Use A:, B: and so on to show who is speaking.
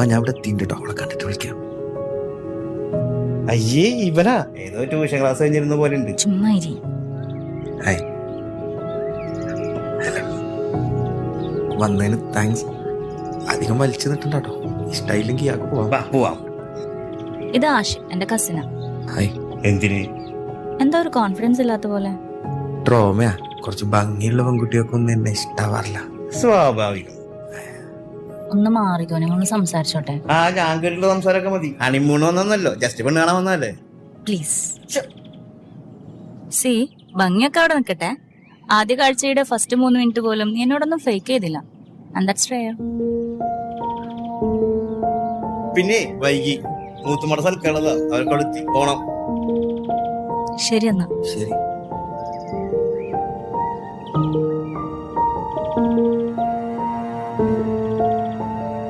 A: ഞാൻ ഇവിടെ എത്തിട്ടോ, അവളെ കണ്ടിട്ട് വിളിക്കാം.
B: അയ്യേ ഇവനാ ഏതോ ട്യൂഷൻ ക്ലാസ് കഴിഞ്ഞിരുന്ന പോലെ ഉണ്ട്.
C: ചുമ്മാ ഇരി.
A: ഹായ്. വന്നതിന് താങ്ക്സ്. അധികം വലിച്ചു നിട്ടുണ്ടോ, ഇഷ്ടായില്ലെങ്കിൽ ആകെ പോവാം.
B: പോവാം.
C: ഇത് ആഷ്, എന്റെ കസിനാ.
A: ഹായ്.
B: എന്തിന്?
C: എന്താ ഒരു കോൺഫിഡൻസ് ഇല്ലാത്ത പോലെ?
A: ട്രോമയാ, കുറച്ച് ഭംഗിയുള്ള പെൺകുട്ടിയൊക്കെ ഒന്നും എന്നെ ഇഷ്ടാവാറില്ല.
B: സ്വാഭാവികം.
C: ഒന്ന് മാറിക്കോ, ഞങ്ങളൊന്ന് സംസാരിച്ചോട്ടെ.
B: ഞാൻ കേട്ടിട്ടുള്ള സംസാരമൊക്കെ മതി. ഹണിമൂൺ വന്നല്ലോ, ജസ്റ്റ് പെണ്ണ് കാണാൻ വന്നല്ലേ.
C: പ്ലീസ് സി, ഭംഗിയൊക്കെ അവിടെ നിൽക്കട്ടെ. ആദ്യ കാഴ്ചയുടെ ഫസ്റ്റ് 3 മിനിറ്റ് പോലും നീ എന്നോടൊന്നും ഫേക്ക് ചെയ്തില്ല. And that's rare.
B: പിന്നെ വൈകി മൂത്തുമട സൽക്കളതാ, അവർക്കൊടുത്തി പോണം.
C: ശരി എന്നാ.
A: ശരി.